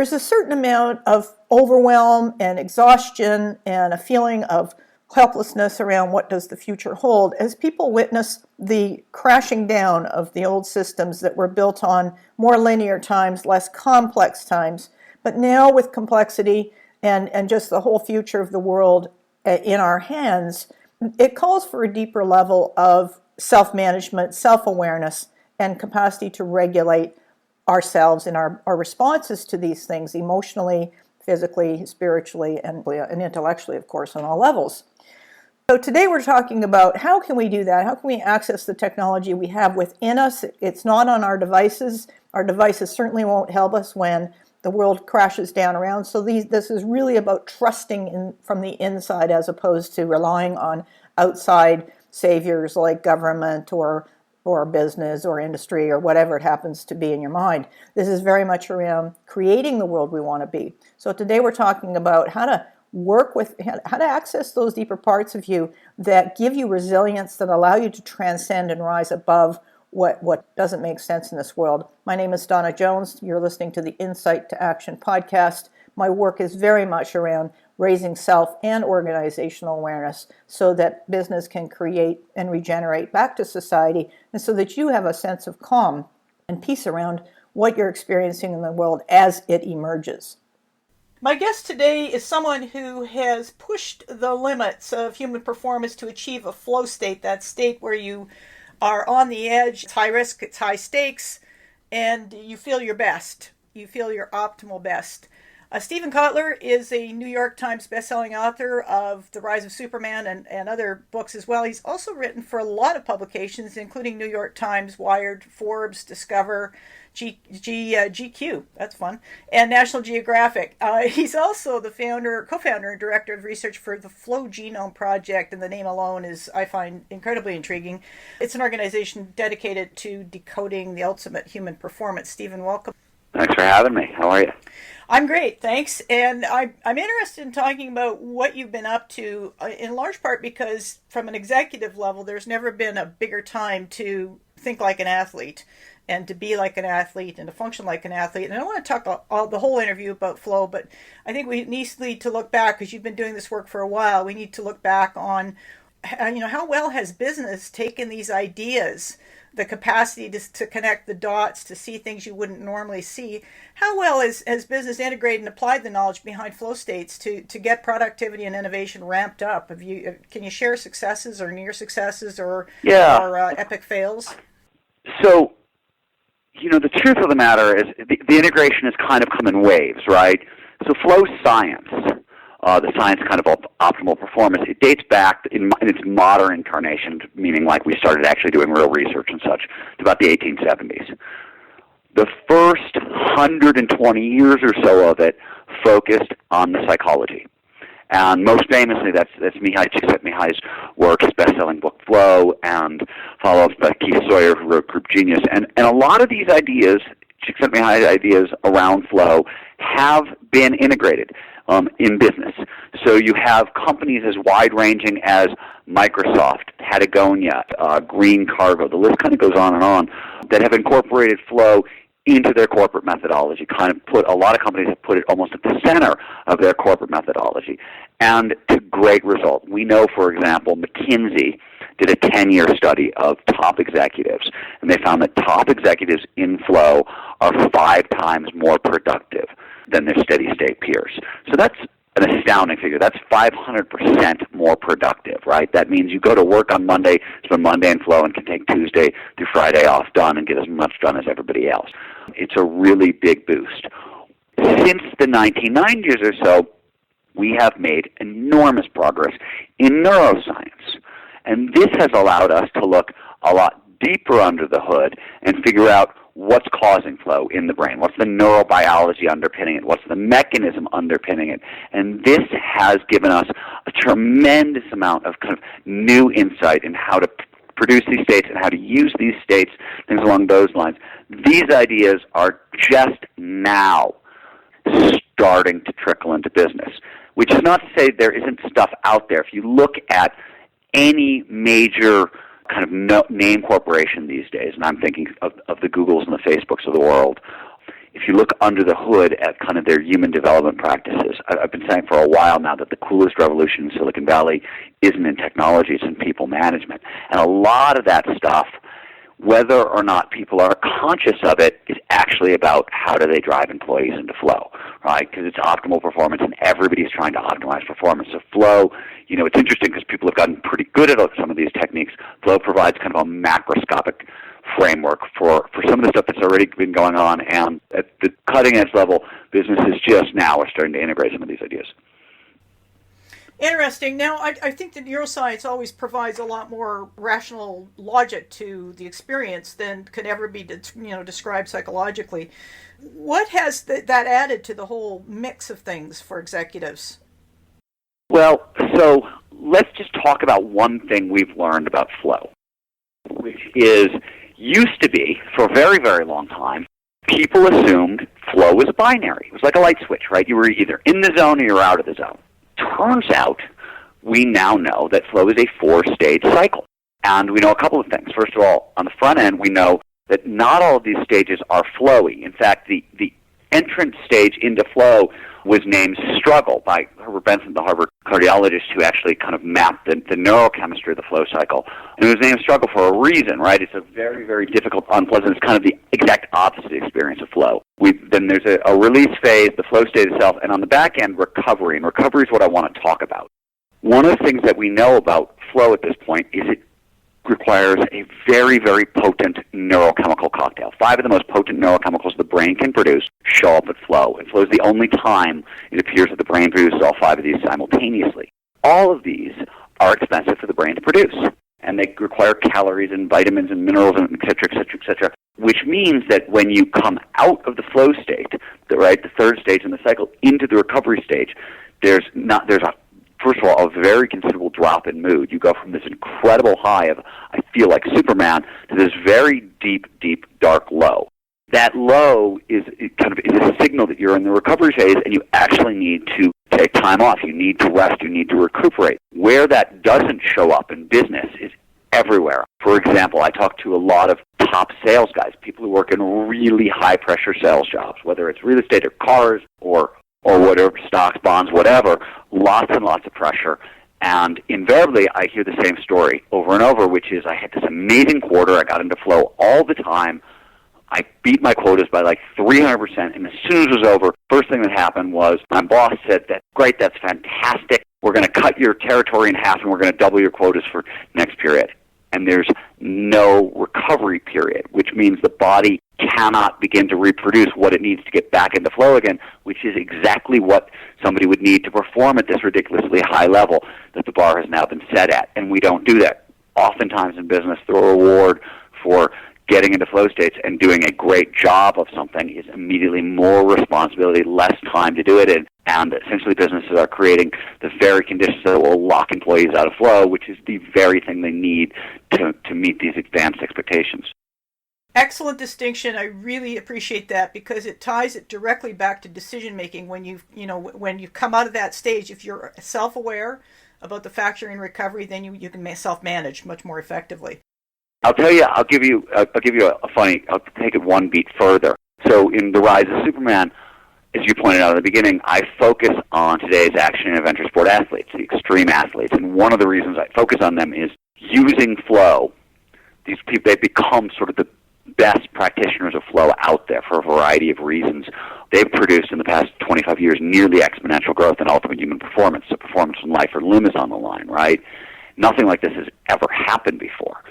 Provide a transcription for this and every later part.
there's a certain amount of overwhelm and exhaustion and a feeling of helplessness around what does the future hold as people witness the crashing down of the old systems that were built on more linear times, less complex times. But now with complexity and just the whole future of the world in our hands, it calls for a deeper level of self-management, self-awareness, and capacity to regulate ourselves and our responses to these things emotionally, physically, spiritually, and intellectually, of course, on all levels. So today we're talking about how can we do that? How can we access the technology we have within us? It's not on our devices. Our devices certainly won't help us when the world crashes down around. So this is really about trusting from the inside as opposed to relying on outside saviors like government or business or industry or whatever it happens to be in your mind. This is very much around creating the world we want to be. So today we're talking about how to work with, how to access those deeper parts of you that give you resilience, that allow you to transcend and rise above what doesn't make sense in this world. My name is Donna Jones. You're listening to the Insight to Action podcast. My work is very much around raising self and organizational awareness so that business can create and regenerate back to society, and so that you have a sense of calm and peace around what you're experiencing in the world as it emerges. My guest today is someone who has pushed the limits of human performance to achieve a flow state, that state where you are on the edge. It's high risk, it's high stakes, and you feel your best. You feel your optimal best. Stephen Kotler is a New York Times bestselling author of The Rise of Superman and other books as well. He's also written for a lot of publications, including New York Times, Wired, Forbes, Discover, GQ, that's fun, and National Geographic. He's also the co-founder and director of research for the Flow Genome Project, and the name alone is, I find, incredibly intriguing. It's an organization dedicated to decoding the ultimate human performance. Stephen, welcome. Thanks for having me. How are you? I'm great, thanks. And I'm interested in talking about what you've been up to, in large part because from an executive level, there's never been a bigger time to think like an athlete and to be like an athlete and to function like an athlete. And I don't want to talk the whole interview about flow, but I think we need to look back, because you've been doing this work for a while. We need to look back on, how well has business taken these ideas, the capacity to connect the dots, to see things you wouldn't normally see. How well has business integrated and applied the knowledge behind flow states to get productivity and innovation ramped up? Can you share successes or near successes or epic fails? So, the truth of the matter is the integration has kind of come in waves, right? So flow science, the science kind of optimal performance, it dates back in its modern incarnation, meaning like we started actually doing real research and such, to about the 1870s. The first 120 years or so of it focused on the psychology. And most famously, that's Csikszentmihalyi's work, his best-selling book Flow, and follow-up by Keith Sawyer, who wrote Group Genius. And a lot of these ideas, Csikszentmihalyi's ideas around flow, have been integrated in business. So you have companies as wide-ranging as Microsoft, Patagonia, Green Cargo, the list kind of goes on, that have incorporated flow into their corporate methodology. A lot of companies have put it almost at the center of their corporate methodology, and to great result. We know, for example, McKinsey did a 10-year study of top executives, and they found that top executives in flow are 5 times more productive than their steady-state peers. So that's an astounding figure. That's 500% more productive, right? That means you go to work on Monday, spend Monday in flow, and can take Tuesday through Friday off done and get as much done as everybody else. It's a really big boost. Since the 1990s or so, we have made enormous progress in neuroscience. And this has allowed us to look a lot deeper under the hood and figure out what's causing flow in the brain, what's the neurobiology underpinning it, what's the mechanism underpinning it. And this has given us a tremendous amount of kind of new insight in how to produce these states and how to use these states, things along those lines. These ideas are just now starting to trickle into business, which is not to say there isn't stuff out there. If you look at any major kind of name corporation these days, and I'm thinking of the Googles and the Facebooks of the world, if you look under the hood at kind of their human development practices, I've been saying for a while now that the coolest revolution in Silicon Valley isn't in technology, it's in people management. And a lot of that stuff, whether or not people are conscious of it, is actually about how do they drive employees into flow, right? Because it's optimal performance, and everybody's trying to optimize performance. So flow, it's interesting because people have gotten pretty good at some of these techniques. Flow provides kind of a macroscopic framework for some of the stuff that's already been going on, and at the cutting-edge level, businesses just now are starting to integrate some of these ideas. Interesting. Now, I think that neuroscience always provides a lot more rational logic to the experience than could ever be, described psychologically. What has that added to the whole mix of things for executives? Well, so let's just talk about one thing we've learned about flow, which is used to be, for a very, very long time, people assumed flow was binary. It was like a light switch, right? You were either in the zone or you were out of the zone. Turns out, we now know that flow is a 4-stage cycle. And we know a couple of things. First of all, on the front end, we know that not all of these stages are flowy. In fact, the entrance stage into flow was named struggle by Herbert Benson, the Harvard cardiologist who actually kind of mapped the neurochemistry of the flow cycle. And it was named struggle for a reason, right? It's a very, very difficult, unpleasant, it's kind of the exact opposite experience of flow. Then there's a release phase, the flow state itself, and on the back end, recovery. And recovery is what I want to talk about. One of the things that we know about flow at this point is it requires a very, very potent neurochemical cocktail. 5 of the most potent neurochemicals the brain can produce show up at flow. And flow is the only time it appears that the brain produces all 5 of these simultaneously. All of these are expensive for the brain to produce, and they require calories and vitamins and minerals and et cetera, et cetera, et cetera, which means that when you come out of the flow state, the 3rd stage in the cycle, into the recovery stage, there's first of all, a very considerable drop in mood. You go from this incredible high of, I feel like Superman, to this very deep, deep, dark low. That low is a signal that you're in the recovery phase and you actually need to take time off. You need to rest. You need to recuperate. Where that doesn't show up in business is everywhere. For example, I talk to a lot of top sales guys, people who work in really high-pressure sales jobs, whether it's real estate or cars or whatever, stocks, bonds, whatever, lots and lots of pressure. And invariably, I hear the same story over and over, which is I had this amazing quarter. I got into flow all the time. I beat my quotas by like 300%. And as soon as it was over, first thing that happened was my boss said, great, that's fantastic. We're going to cut your territory in half and we're going to double your quotas for next period. And there's no recovery period, which means the body cannot begin to reproduce what it needs to get back into flow again, which is exactly what somebody would need to perform at this ridiculously high level that the bar has now been set at. And we don't do that. Oftentimes in business, the reward for getting into flow states and doing a great job of something is immediately more responsibility, less time to do it in. And essentially businesses are creating the very conditions that will lock employees out of flow, which is the very thing they need to meet these advanced expectations. Excellent distinction. I really appreciate that because it ties it directly back to decision making. When when you come out of that stage, if you're self-aware about the factor in recovery, then you can self-manage much more effectively. I'll give you a funny. I'll take it one beat further. So in The Rise of Superman, as you pointed out at the beginning, I focus on today's action and adventure sport athletes, the extreme athletes, and one of the reasons I focus on them is using flow. These people, they become sort of the best practitioners of flow out there for a variety of reasons. They've produced in the past 25 years nearly exponential growth in ultimate human performance. So performance from life or limb is on the line, right? Nothing like this has ever happened before.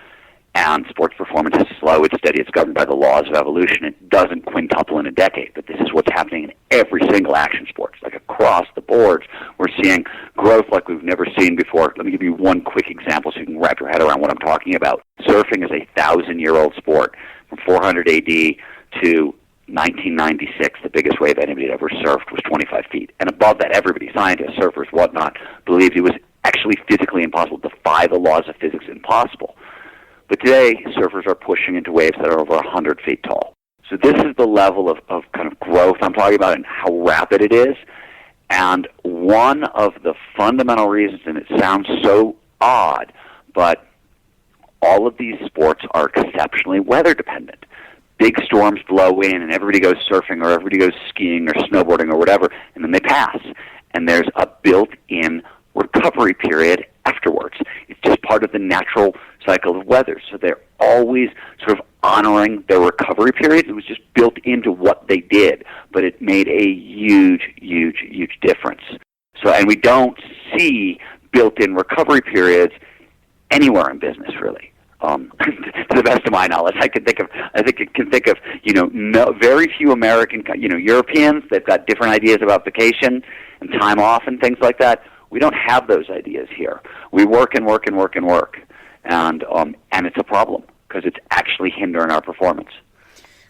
And sports performance is slow, it's steady, it's governed by the laws of evolution. It doesn't quintuple in a decade, but this is what's happening in every single action sport. Like across the board, we're seeing growth like we've never seen before. Let me give you one quick example so you can wrap your head around what I'm talking about. Surfing is a 1,000-year-old sport. From 400 AD to 1996, the biggest wave anybody had ever surfed was 25 feet. And above that, everybody, scientists, surfers, whatnot, believed it was actually physically impossible to defy the laws of physics impossible. But today, surfers are pushing into waves that are over 100 feet tall. So this is the level of kind of growth I'm talking about and how rapid it is. And one of the fundamental reasons, and it sounds so odd, but all of these sports are exceptionally weather dependent. big storms blow in and everybody goes surfing or everybody goes skiing or snowboarding or whatever, and then they pass. And there's a built-in recovery period afterwards. It's just part of the natural cycle of weather. So they're always sort of honoring their recovery periods. It was just built into what they did, but it made a huge, huge, huge difference. So, and we don't see built-in recovery periods anywhere in business, really. To the best of my knowledge, I can think of very few American, Europeans. They've got different ideas about vacation and time off and things like that. We don't have those ideas here. We work and work and work and work, and it's a problem because it's actually hindering our performance.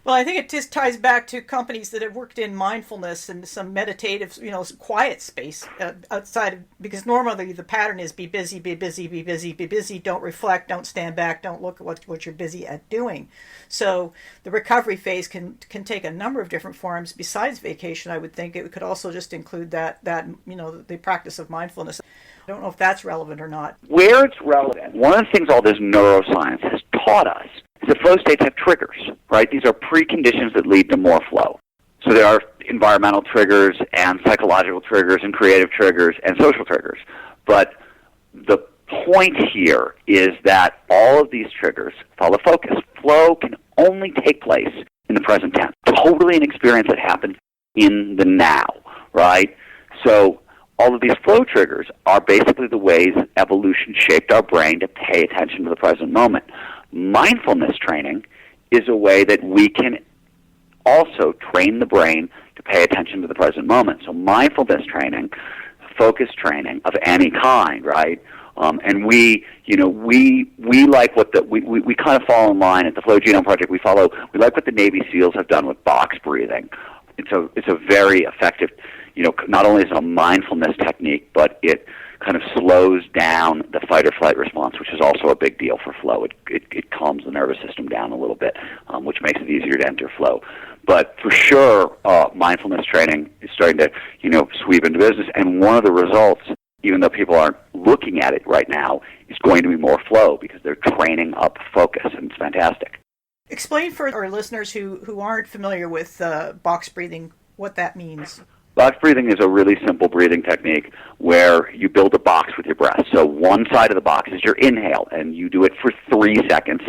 Well, I think it just ties back to companies that have worked in mindfulness and some meditative, quiet space outside of, because normally the pattern is be busy, be busy, be busy, be busy, don't reflect, don't stand back, don't look at what you're busy at doing. So the recovery phase can take a number of different forms besides vacation. I would think it could also just include that the practice of mindfulness. I don't know if that's relevant or not. Where it's relevant, one of the things all this neuroscience has taught us is that flow states have triggers, right? These are preconditions that lead to more flow. So there are environmental triggers and psychological triggers and creative triggers and social triggers. But the point here is that all of these triggers follow focus. Flow can only take place in the present tense. Totally an experience that happens in the now, right? So all of these flow triggers are basically the ways evolution shaped our brain to pay attention to the present moment. Mindfulness training is a way that we can also train the brain to pay attention to the present moment. So mindfulness training, focus training of any kind, right? And we like what we kind of fall in line at the Flow Genome Project. We like what the Navy SEALs have done with box breathing. It's a very effective, not only is it a mindfulness technique, but it kind of slows down the fight or flight response, which is also a big deal for flow. It calms the nervous system down a little bit, which makes it easier to enter flow. But for sure, mindfulness training is starting to, sweep into business. And one of the results, even though people aren't looking at it right now, is going to be more flow because they're training up focus, and it's fantastic. Explain for our listeners who aren't familiar with box breathing what that means. Box breathing is a really simple breathing technique where you build a box with your breath. So one side of the box is your inhale, and you do it for 3 seconds.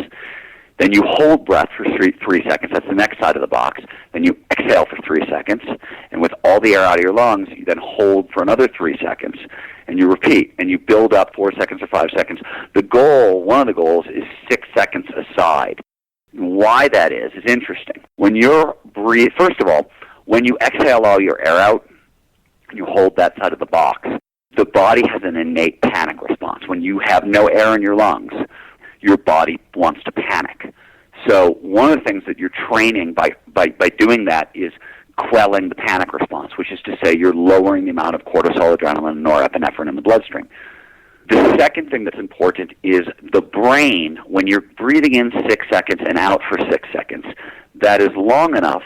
Then you hold breath for 3 seconds. That's the next side of the box. Then you exhale for 3 seconds. And with all the air out of your lungs, you then hold for another 3 seconds. And you repeat. And you build up 4 seconds or 5 seconds. One of the goals is 6 seconds aside. Why that is interesting. When you're first of all, when you exhale all your air out, you hold that side of the box, the body has an innate panic response. When you have no air in your lungs, your body wants to panic. So one of the things that you're training by doing that is quelling the panic response, which is to say you're lowering the amount of cortisol, adrenaline, and norepinephrine in the bloodstream. The second thing that's important is the brain, when you're breathing in 6 seconds and out for 6 seconds, that is long enough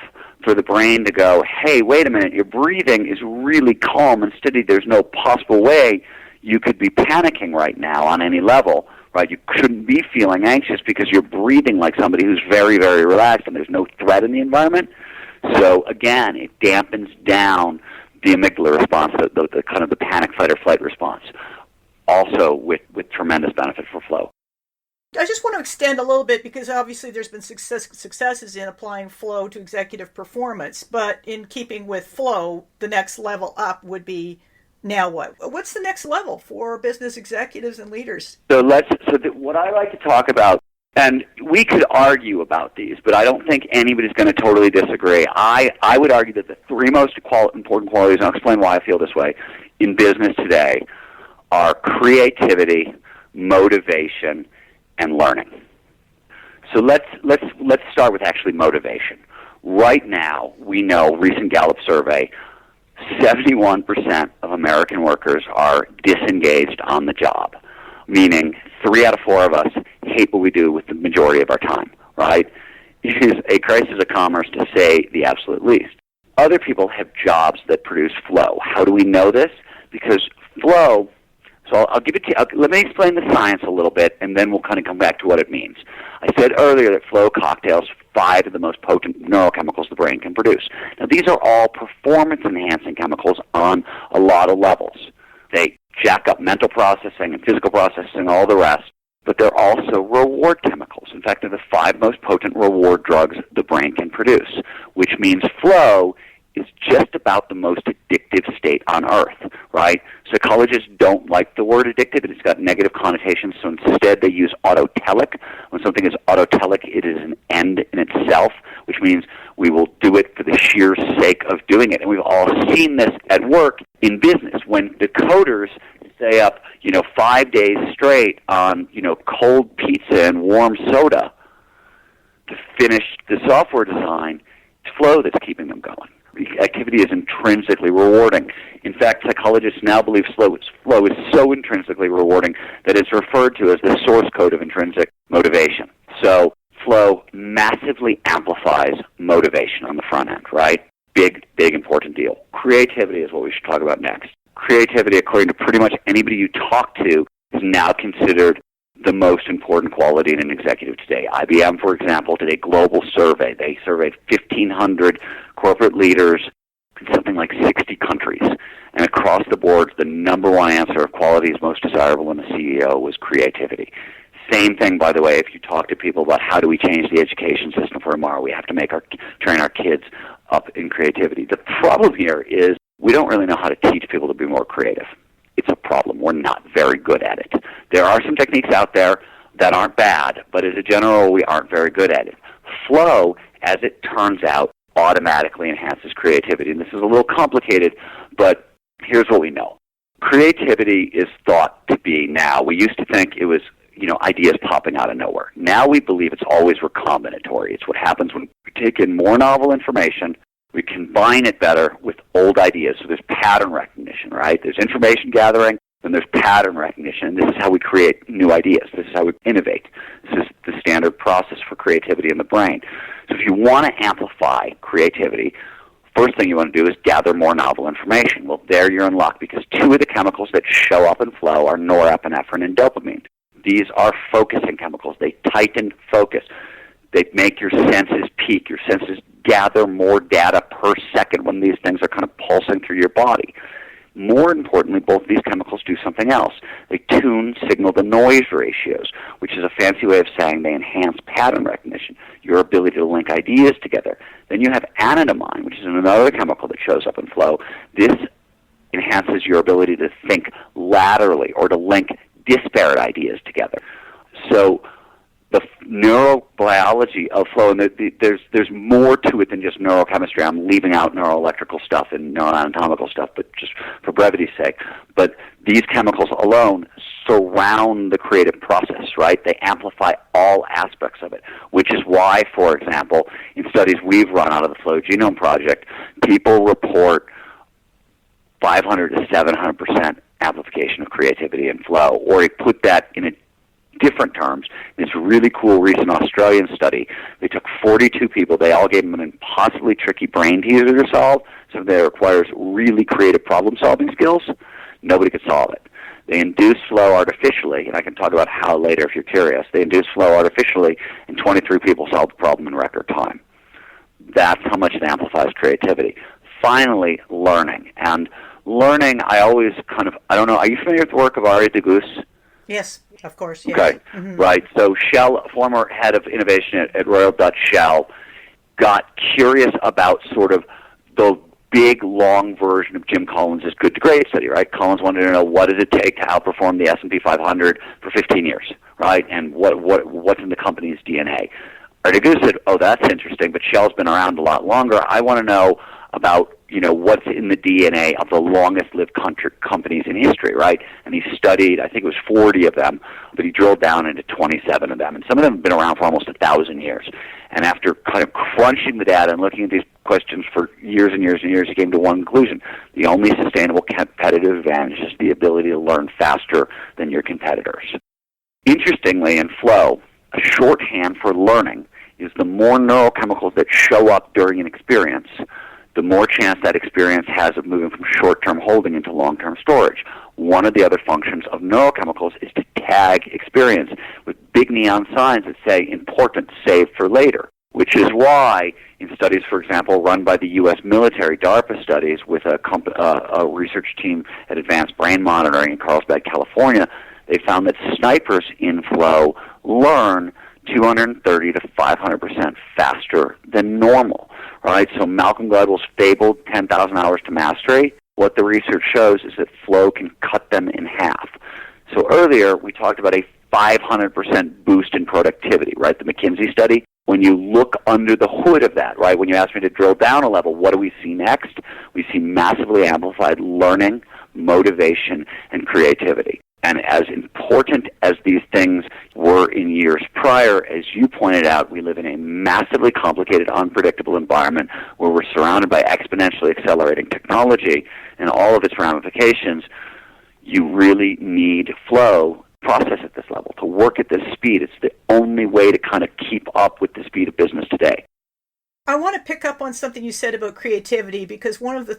for the brain to go, hey, wait a minute, your breathing is really calm and steady. There's no possible way you could be panicking right now on any level, right? You couldn't be feeling anxious because you're breathing like somebody who's very, very relaxed and there's no threat in the environment. So again, it dampens down the amygdala response, the kind of the panic, fight, or flight response, also with tremendous benefit for flow. I just want to extend a little bit because obviously there's been successes in applying flow to executive performance, but in keeping with flow, the next level up would be now what? What's the next level for business executives and leaders? What I like to talk about, and we could argue about these, but I don't think anybody's going to totally disagree. I would argue that the three most important qualities, and I'll explain why I feel this way, in business today are creativity, motivation, and learning. So let's start with actually motivation. Right now, we know, recent Gallup survey, 71% of American workers are disengaged on the job, meaning 3 out of 4 of us hate what we do with the majority of our time, right? It is a crisis of commerce to say the absolute least. Other people have jobs that produce flow. How do we know this? Because flow, so I'll give it to you. Let me explain the science a little bit, and then we'll kind of come back to what it means. I said earlier that flow cocktails 5 of the most potent neurochemicals the brain can produce. Now, these are all performance-enhancing chemicals on a lot of levels. They jack up mental processing and physical processing, all the rest, but they're also reward chemicals. In fact, they're the 5 most potent reward drugs the brain can produce, which means flow is just about the most addictive state on earth, right? Psychologists don't like the word addictive. It's got negative connotations, so instead they use autotelic. When something is autotelic, it is an end in itself, which means we will do it for the sheer sake of doing it. And we've all seen this at work in business when the coders stay up, 5 days straight on, cold pizza and warm soda to finish the software design. It's flow that's keeping them going. Activity is intrinsically rewarding. In fact, psychologists now believe flow is so intrinsically rewarding that it's referred to as the source code of intrinsic motivation. So flow massively amplifies motivation on the front end, right? Big, important deal. Creativity is what we should talk about next. Creativity, according to pretty much anybody you talk to, is now considered the most important quality in an executive today. IBM, for example, did a global survey. They surveyed 1,500 corporate leaders in something like 60 countries. And across the board, the number one answer of quality is most desirable in a CEO was creativity. Same thing, by the way, if you talk to people about how do we change the education system for tomorrow, we have to train our kids up in creativity. The problem here is we don't really know how to teach people to be more creative. It's a problem. We're not very good at it. There are some techniques out there that aren't bad, but as a general rule, we aren't very good at it. Flow, as it turns out, automatically enhances creativity. And this is a little complicated, but here's what we know. Creativity is thought to be now. We used to think it was, ideas popping out of nowhere. Now we believe it's always recombinatory. It's what happens when we take in more novel information, we combine it better with old ideas. So there's pattern recognition, right? There's information gathering, then there's pattern recognition. And this is how we create new ideas. This is how we innovate. This is the standard process for creativity in the brain. So if you want to amplify creativity, first thing you want to do is gather more novel information. Well, there you're in luck because 2 of the chemicals that show up in flow are norepinephrine and dopamine. These are focusing chemicals. They tighten focus. They make your senses peak. Your senses gather more data per second when these things are kind of pulsing through your body. More importantly, both of these chemicals do something else. They tune signal-to-noise ratios, which is a fancy way of saying they enhance pattern recognition, your ability to link ideas together. Then you have anandamide, which is another chemical that shows up in flow. This enhances your ability to think laterally or to link disparate ideas together. So the neurobiology of flow, and there's more to it than just neurochemistry. I'm leaving out neuroelectrical stuff and neuroanatomical stuff, but just for brevity's sake. But these chemicals alone surround the creative process, right? They amplify all aspects of it, which is why, for example, in studies we've run out of the Flow Genome Project, people report 500 to 700% amplification of creativity and flow, or they put that in a different terms. This really cool recent Australian study, they took 42 people, they all gave them an impossibly tricky brain teaser to solve, something that requires really creative problem-solving skills. Nobody could solve it. They induced flow artificially, and I can talk about how later if you're curious. They induced flow artificially, and 23 people solved the problem in record time. That's how much it amplifies creativity. Finally, learning. And learning, I always I don't know, are you familiar with the work of Ari Degusse? Yes, of course, yes. Okay, right. So Shell, former head of innovation at Royal Dutch Shell, got curious about sort of the big, long version of Jim Collins' Good to Great study, right? Collins wanted to know what does it take to outperform the S&P 500 for 15 years, right? And what's in the company's DNA. Ari Degusse said, oh, that's interesting, but Shell's been around a lot longer. I want to know about what's in the DNA of the longest-lived companies in history, right? And he studied, I think it was 40 of them, but he drilled down into 27 of them. And some of them have been around for almost 1,000 years. And after kind of crunching the data and looking at these questions for years and years and years, he came to one conclusion. The only sustainable competitive advantage is the ability to learn faster than your competitors. Interestingly, in flow, a shorthand for learning is the more neurochemicals that show up during an experience, the more chance that experience has of moving from short-term holding into long-term storage. One of the other functions of neurochemicals is to tag experience with big neon signs that say, important, save for later. which is why in studies, for example, run by the U.S. military, DARPA studies, with a research team at Advanced Brain Monitoring in Carlsbad, California, they found that snipers in flow learn 230 to 500% faster than normal, right? So Malcolm Gladwell's fabled 10,000 hours to mastery, what the research shows is that flow can cut them in half. So earlier, we talked about a 500% boost in productivity, right? The McKinsey study. When you look under the hood of that, right, when you ask me to drill down a level, what do we see next? We see massively amplified learning, motivation, and creativity. And as important as these things were in years prior, as you pointed out, we live in a massively complicated, unpredictable environment where we're surrounded by exponentially accelerating technology and all of its ramifications. You really need flow process at this level, to work at this speed. It's the only way to kind of keep up with the speed of business today. I want to pick up on something you said about creativity, because one of the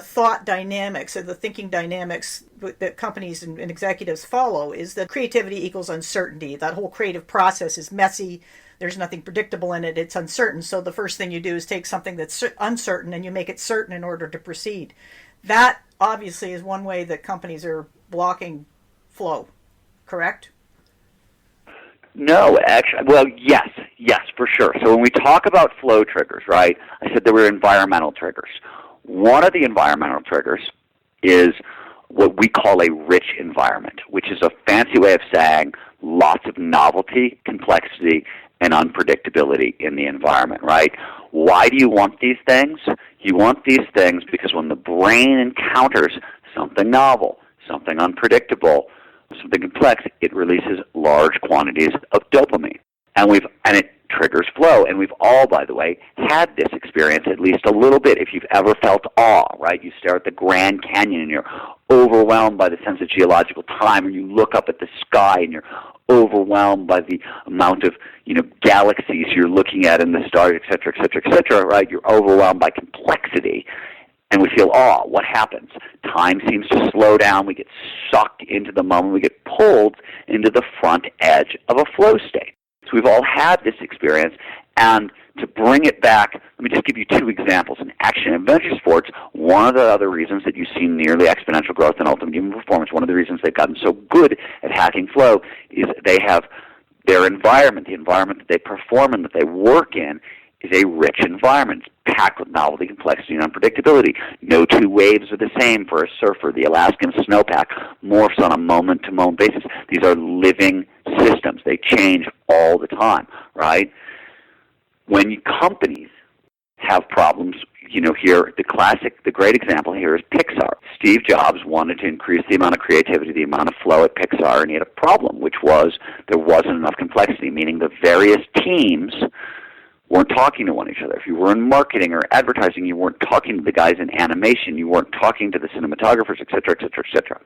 thought dynamics or the thinking dynamics that companies and executives follow is that creativity equals uncertainty. That whole creative process is messy. There's nothing predictable in it. It's uncertain. So the first thing you do is take something that's uncertain and you make it certain in order to proceed. That obviously is one way that companies are blocking flow, correct? No, actually, well, yes, for sure. So when we talk about flow triggers, right, I said there were environmental triggers. One of the environmental triggers is what we call a rich environment, which is a fancy way of saying lots of novelty, complexity, and unpredictability in the environment, right? Why do you want these things? You want these things because when the brain encounters something novel, something unpredictable, something complex, it releases large quantities of dopamine. And it triggers flow. And we've all, by the way, had this experience at least a little bit. If you've ever felt awe, right? You stare at the Grand Canyon and you're overwhelmed by the sense of geological time, or you look up at the sky and you're overwhelmed by the amount of, galaxies you're looking at in the stars, et cetera, right? You're overwhelmed by complexity. And we feel awe. What happens? Time seems to slow down. We get sucked into the moment. We get pulled into the front edge of a flow state. So we've all had this experience. And to bring it back, let me just give you two examples. In action and adventure sports, one of the other reasons that you see nearly exponential growth in ultimate human performance, one of the reasons they've gotten so good at hacking flow, is they have their environment, the environment that they perform in, that they work in, is a rich environment. It's packed with novelty, complexity, and unpredictability. No two waves are the same for a surfer. The Alaskan snowpack morphs on a moment-to-moment basis. These are living systems. They change all the time, right? When companies have problems, here, the great example here is Pixar. Steve Jobs wanted to increase the amount of creativity, the amount of flow at Pixar, and he had a problem, which was there wasn't enough complexity, meaning the various teams weren't talking to one another. If you were in marketing or advertising, you weren't talking to the guys in animation. You weren't talking to the cinematographers, et cetera.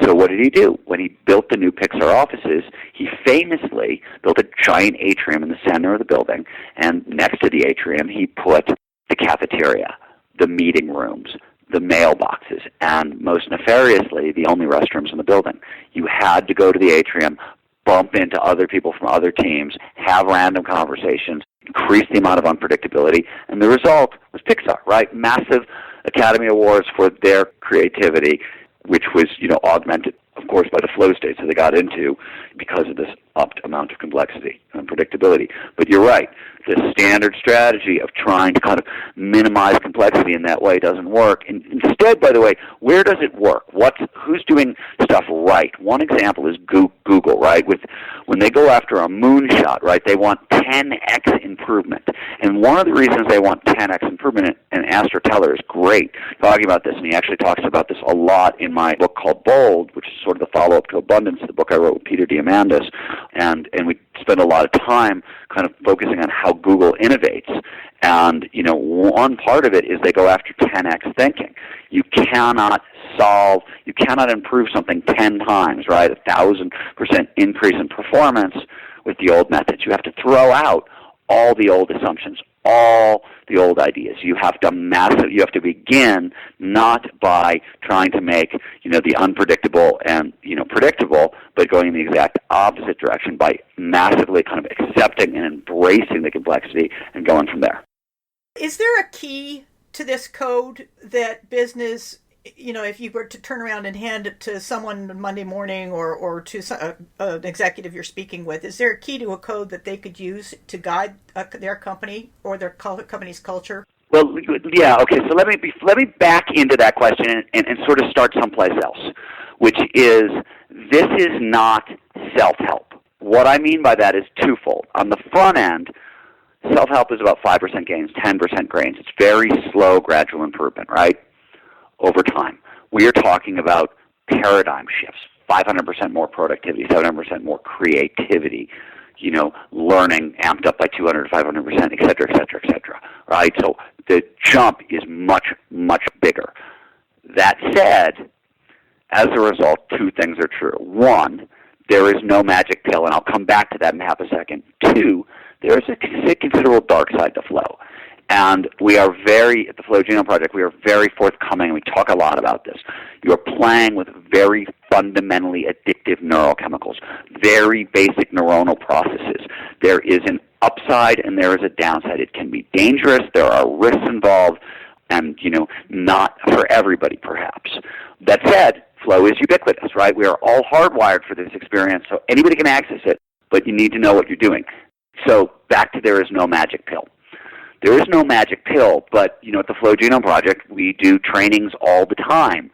So what did he do? When he built the new Pixar offices, he famously built a giant atrium in the center of the building, and next to the atrium, he put the cafeteria, the meeting rooms, the mailboxes, and most nefariously, the only restrooms in the building. You had to go to the atrium, bump into other people from other teams, have random conversations, increase the amount of unpredictability, and the result was Pixar, right? Massive Academy Awards for their creativity, which was, augmented, of course, by the flow states that they got into because of this upped amount of complexity and unpredictability. But you're right. The standard strategy of trying to kind of minimize complexity in that way doesn't work. And instead, by the way, where does it work? Who's doing stuff right? One example is Google, right? When they go after a moonshot, right, they want 10x improvement. And one of the reasons they want 10x improvement, and Astor Teller is great talking about this, and he actually talks about this a lot in my book called Bold, which is sort of the follow-up to Abundance, the book I wrote with Peter Diamandis. And we spend a lot of time kind of focusing on how Google innovates. And, one part of it is they go after 10x thinking. You cannot improve something 10 times, right? 1,000% increase in performance with the old methods. You have to throw out all the old assumptions, all the old ideas. You have to begin not by trying to make, the unpredictable and, predictable, but going in the exact opposite direction by massively kind of accepting and embracing the complexity and going from there. Is there a key to this code that business, if you were to turn around and hand it to someone Monday morning or to an executive you're speaking with, is there a key to a code that they could use to guide their company or their company's culture? Well, yeah, okay, so let me back into that question and sort of start someplace else, which is this is not self-help. What I mean by that is twofold. On the front end, self-help is about 5% gains, 10% gains. It's very slow, gradual improvement, right, over time. We are talking about paradigm shifts, 500% more productivity, 700% more creativity, learning amped up by 200 to 500%, et cetera, et cetera, et cetera, right? So the jump is much, much bigger. That said, as a result, two things are true. One, there is no magic pill, and I'll come back to that in half a second. Two, there is a considerable dark side to flow. And we are at the Flow Genome Project, we are very forthcoming, and we talk a lot about this. You are playing with very fundamentally addictive neurochemicals, very basic neuronal processes. There is an upside and there is a downside. It can be dangerous, there are risks involved, and, not for everybody perhaps. That said, flow is ubiquitous, right? We are all hardwired for this experience, so anybody can access it, but you need to know what you're doing. So back to there is no magic pill. There is no magic pill, but at the Flow Genome Project, we do trainings all the time.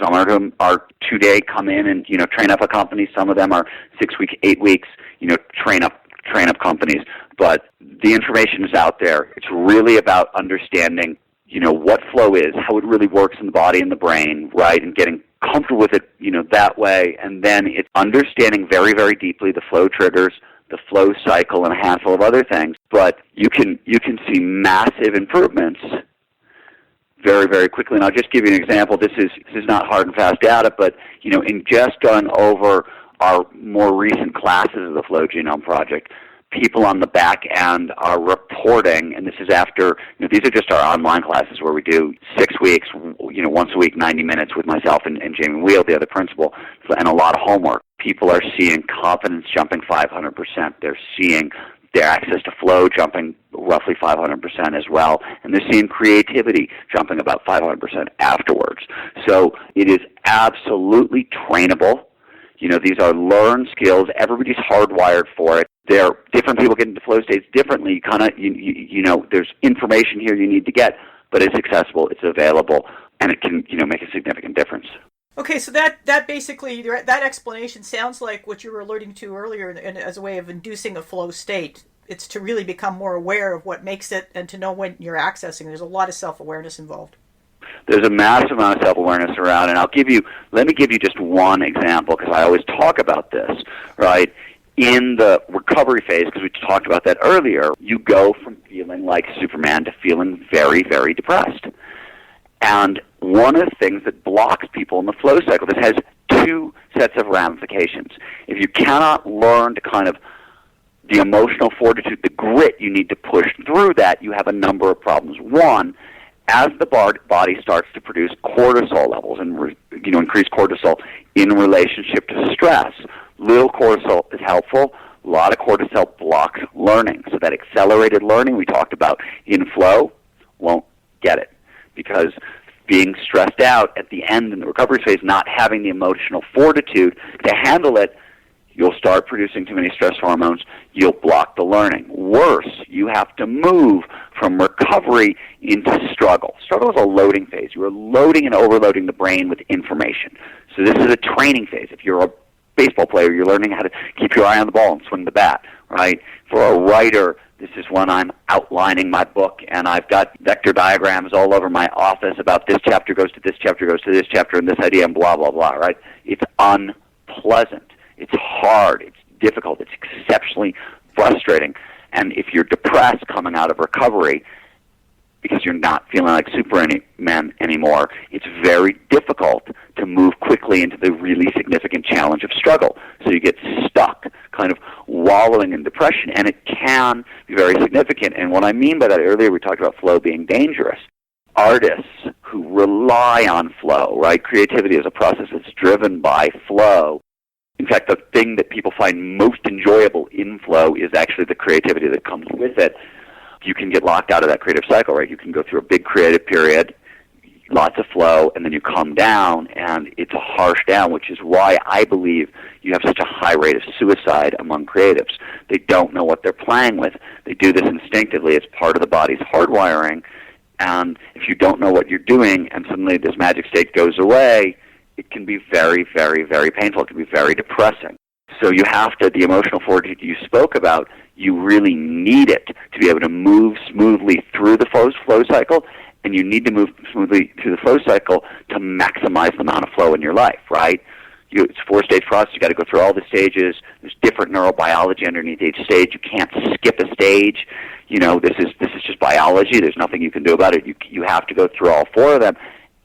Some of them are 2-day, come in and train up a company. Some of them are 6 weeks, 8 weeks, train up companies. But the information is out there. It's really about understanding, what flow is, how it really works in the body and the brain, right, and getting comfortable with it, that way. And then it's understanding very, very deeply the flow triggers, the flow cycle, and a handful of other things. But you can see massive improvements very, very quickly. And I'll just give you an example. This is not hard and fast data, but in just going over our more recent classes of the Flow Genome Project, people on the back end are reporting, and this is after, these are just our online classes where we do 6 weeks, once a week, 90 minutes with myself and Jamie Wheel, the other principal, and a lot of homework. People are seeing confidence jumping 500%. They're seeing their access to flow jumping roughly 500% as well, and they're seeing creativity jumping about 500% afterwards. So it is absolutely trainable. These are learned skills. Everybody's hardwired for it. Different people get into flow states differently. There's information here you need to get, but it's accessible, it's available, and it can, make a significant difference. Okay, so that basically, that explanation sounds like what you were alluding to earlier as a way of inducing a flow state. It's to really become more aware of what makes it and to know when you're accessing. There's a lot of self-awareness involved. There's a massive amount of self-awareness around, and let me give you just one example, because I always talk about this, right? In the recovery phase, because we talked about that earlier, you go from feeling like Superman to feeling very, very depressed. And one of the things that blocks people in the flow cycle, this has two sets of ramifications. If you cannot learn to kind of the emotional fortitude, the grit you need to push through that, you have a number of problems. One, as the body starts to produce cortisol levels and increase cortisol in relationship to stress, little cortisol is helpful. A lot of cortisol blocks learning. So that accelerated learning we talked about in flow won't get it, because being stressed out at the end in the recovery phase, not having the emotional fortitude to handle it, you'll start producing too many stress hormones. You'll block the learning. Worse, you have to move from recovery into struggle. Struggle is a loading phase. You are loading and overloading the brain with information. So this is a training phase. If you're a baseball player, you're learning how to keep your eye on the ball and swing the bat, right? For a writer, this is when I'm outlining my book, and I've got vector diagrams all over my office about this chapter goes to this chapter goes to this chapter and this idea and blah, blah, blah, right? It's unpleasant. It's hard. It's difficult. It's exceptionally frustrating. And if you're depressed coming out of recovery, because you're not feeling like Superman anymore. It's very difficult to move quickly into the really significant challenge of struggle. So you get stuck, kind of wallowing in depression, and it can be very significant. And what I mean by that, earlier we talked about flow being dangerous. Artists who rely on flow, right? Creativity is a process that's driven by flow. In fact, the thing that people find most enjoyable in flow is actually the creativity that comes with it. You can get locked out of that creative cycle, right? You can go through a big creative period, lots of flow, and then you come down, and it's a harsh down, which is why I believe you have such a high rate of suicide among creatives. They don't know what they're playing with. They do this instinctively. It's part of the body's hardwiring, and if you don't know what you're doing and suddenly this magic state goes away, it can be very, very, very painful. It can be very depressing. So you have to, the emotional fortitude you spoke about, you really need it to be able to move smoothly through the flow cycle, and you need to move smoothly through the flow cycle to maximize the amount of flow in your life, right? It's a 4-stage process. You've got to go through all the stages. There's different neurobiology underneath each stage. You can't skip a stage. You know, this is just biology. There's nothing you can do about it. You have to go through all 4 of them,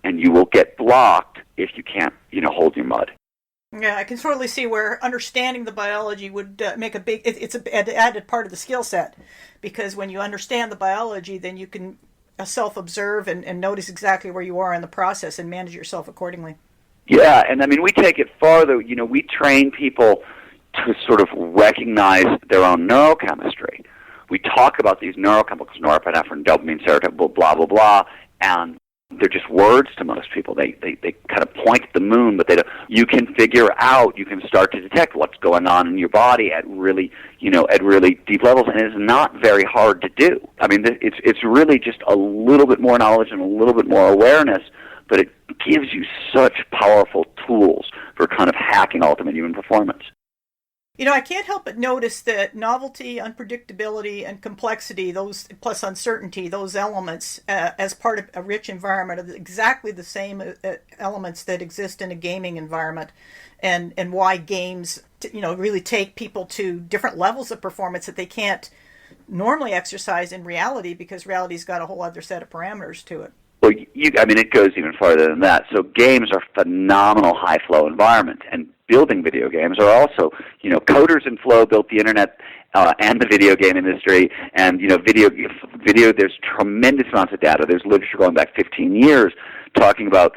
and you will get blocked if you can't, hold your mud. Yeah, I can totally see where understanding the biology would make a big, it's an added part of the skill set, because when you understand the biology, then you can self-observe and notice exactly where you are in the process and manage yourself accordingly. Yeah, and I mean, we take it farther. We train people to sort of recognize their own neurochemistry. We talk about these neurochemicals, norepinephrine, dopamine, serotonin, blah, blah, blah, and they're just words to most people. They kind of point at the moon, but they don't. You can figure out, you can start to detect what's going on in your body at really deep levels, and it's not very hard to do. I mean, it's really just a little bit more knowledge and a little bit more awareness, but it gives you such powerful tools for kind of hacking ultimate human performance. I can't help but notice that novelty, unpredictability, and complexity, those plus uncertainty, those elements as part of a rich environment are exactly the same elements that exist in a gaming environment, and why games, really take people to different levels of performance that they can't normally exercise in reality, because reality's got a whole other set of parameters to it. Well, it goes even farther than that. So games are phenomenal high-flow environments, and building video games are also, coders in Flow built the internet and the video game industry, and, video, there's tremendous amounts of data. There's literature going back 15 years talking about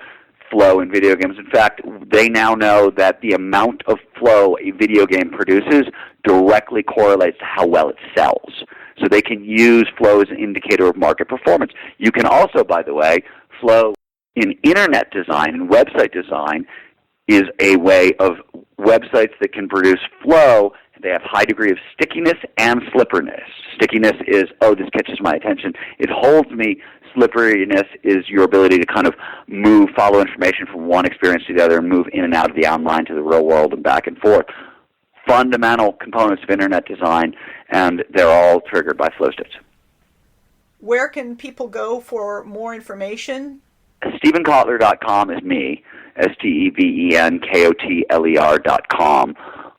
flow in video games. In fact, they now know that the amount of flow a video game produces directly correlates to how well it sells. So they can use flow as an indicator of market performance. You can also, by the way, flow in internet design and website design is a way of websites that can produce flow. They have high degree of stickiness and slipperiness. Stickiness is, this catches my attention. It holds me. Slipperiness is your ability to kind of follow information from one experience to the other and move in and out of the online to the real world and back and forth. Fundamental components of internet design, and they're all triggered by flow states. Where can people go for more information? StephenKotler.com is me, StephenKotler.com.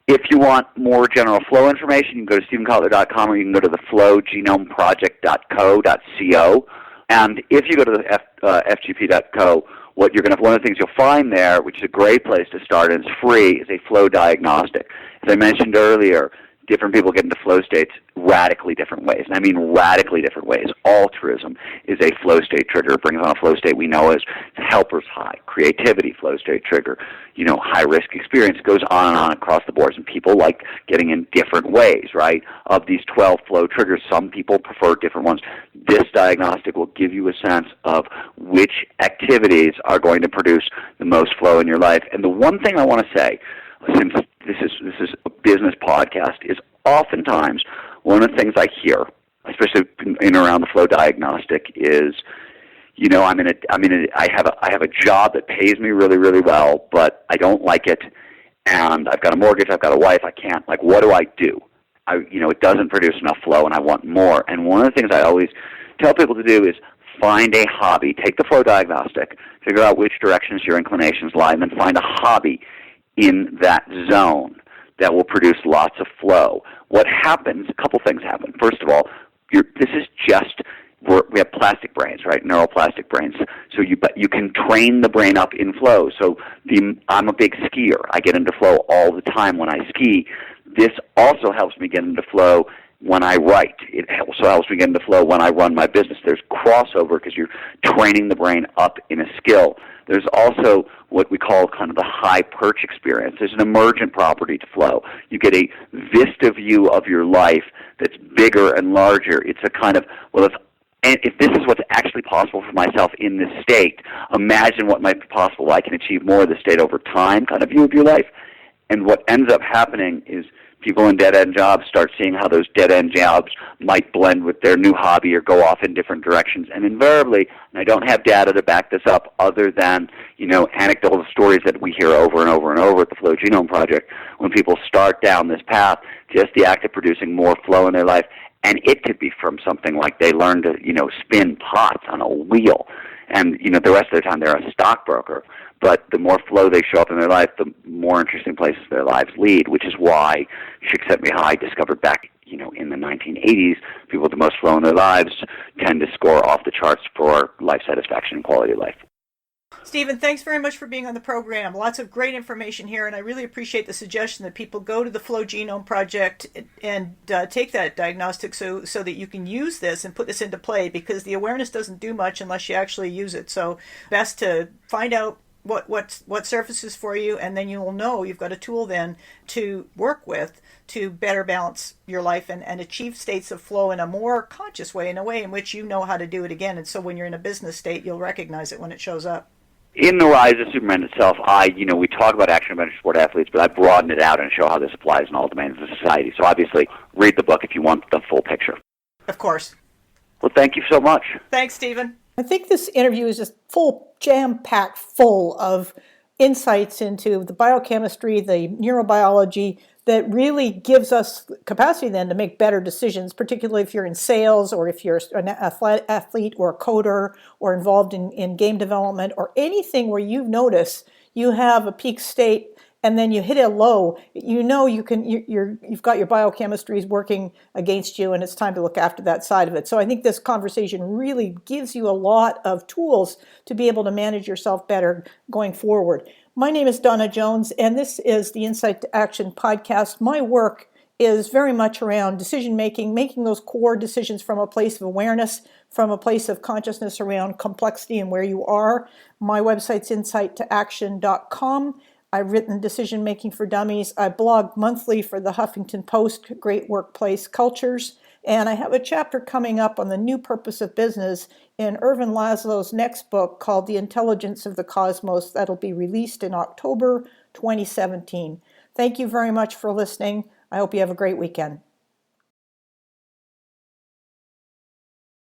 If you want more general flow information, you can go to StephenKotler.com, or you can go to the Flow Genome Project.co. And if you go to the FGP.co, one of the things you'll find there, which is a great place to start and it's free, is a flow diagnostic. As I mentioned earlier, different people get into flow states radically different ways. And I mean radically different ways. Altruism is a flow state trigger. It brings on a flow state we know as helper's high. Creativity, flow state trigger. High-risk experience. It goes on and on across the boards. And people like getting in different ways, right? Of these 12 flow triggers, some people prefer different ones. This diagnostic will give you a sense of which activities are going to produce the most flow in your life. And the one thing I want to say, since this is a business podcast, is oftentimes one of the things I hear, especially in and around the flow diagnostic, is, I have a job that pays me really, really well, but I don't like it, and I've got a mortgage, I've got a wife, I can't. What do I do? It doesn't produce enough flow, and I want more. And one of the things I always tell people to do is find a hobby. Take the flow diagnostic, figure out which directions your inclinations lie, and then find a hobby in that zone that will produce lots of flow. What happens, a couple things happen. First of all, we have plastic brains, right? Neuroplastic brains. So you can train the brain up in flow. So I'm a big skier. I get into flow all the time when I ski. This also helps me get into flow when I write. It also helps me get into flow when I run my business. There's crossover because you're training the brain up in a skill. There's also what we call kind of the high perch experience. There's an emergent property to flow. You get a vista view of your life that's bigger and larger. It's a kind of, well, if this is what's actually possible for myself in this state, imagine what might be possible. I can achieve more of this state over time kind of view of your life. And what ends up happening is people in dead-end jobs start seeing how those dead-end jobs might blend with their new hobby or go off in different directions. And invariably, and I don't have data to back this up other than, anecdotal stories that we hear over and over and over at the Flow Genome Project, when people start down this path, just the act of producing more flow in their life, and it could be from something like they learn to, spin pots on a wheel. And, the rest of their time they're a stockbroker. But the more flow they show up in their life, the more interesting places their lives lead, which is why Csikszentmihalyi discovered back, in the 1980s, people with the most flow in their lives tend to score off the charts for life satisfaction and quality of life. Stephen, thanks very much for being on the program. Lots of great information here, and I really appreciate the suggestion that people go to the Flow Genome Project and take that diagnostic so that you can use this and put this into play, because the awareness doesn't do much unless you actually use it. So best to find out what surfaces for you, and then you will know you've got a tool then to work with to better balance your life and achieve states of flow in a more conscious way, in a way in which you know how to do it again. And so when you're in a business state, you'll recognize it when it shows up. In The Rise of Superman itself, we talk about action adventure sport athletes, but I broaden it out and show how this applies in all domains of society. So obviously, read the book if you want the full picture. Of course. Well, thank you so much. Thanks, Stephen. I think this interview is just jam-packed full of insights into the biochemistry, the neurobiology, that really gives us capacity then to make better decisions, particularly if you're in sales or if you're an athlete or a coder or involved in game development or anything where you notice you have a peak state and then you hit a low. You've got your biochemistries working against you, and it's time to look after that side of it. So I think this conversation really gives you a lot of tools to be able to manage yourself better going forward. My name is Donna Jones, and this is the Insight to Action podcast. My work is very much around decision-making, making those core decisions from a place of awareness, from a place of consciousness around complexity and where you are. My website's insighttoaction.com. I've written Decision Making for Dummies. I blog monthly for the Huffington Post, Great Workplace Cultures. And I have a chapter coming up on the new purpose of business in Irvin Laszlo's next book called The Intelligence of the Cosmos. That'll be released in October 2017. Thank you very much for listening. I hope you have a great weekend.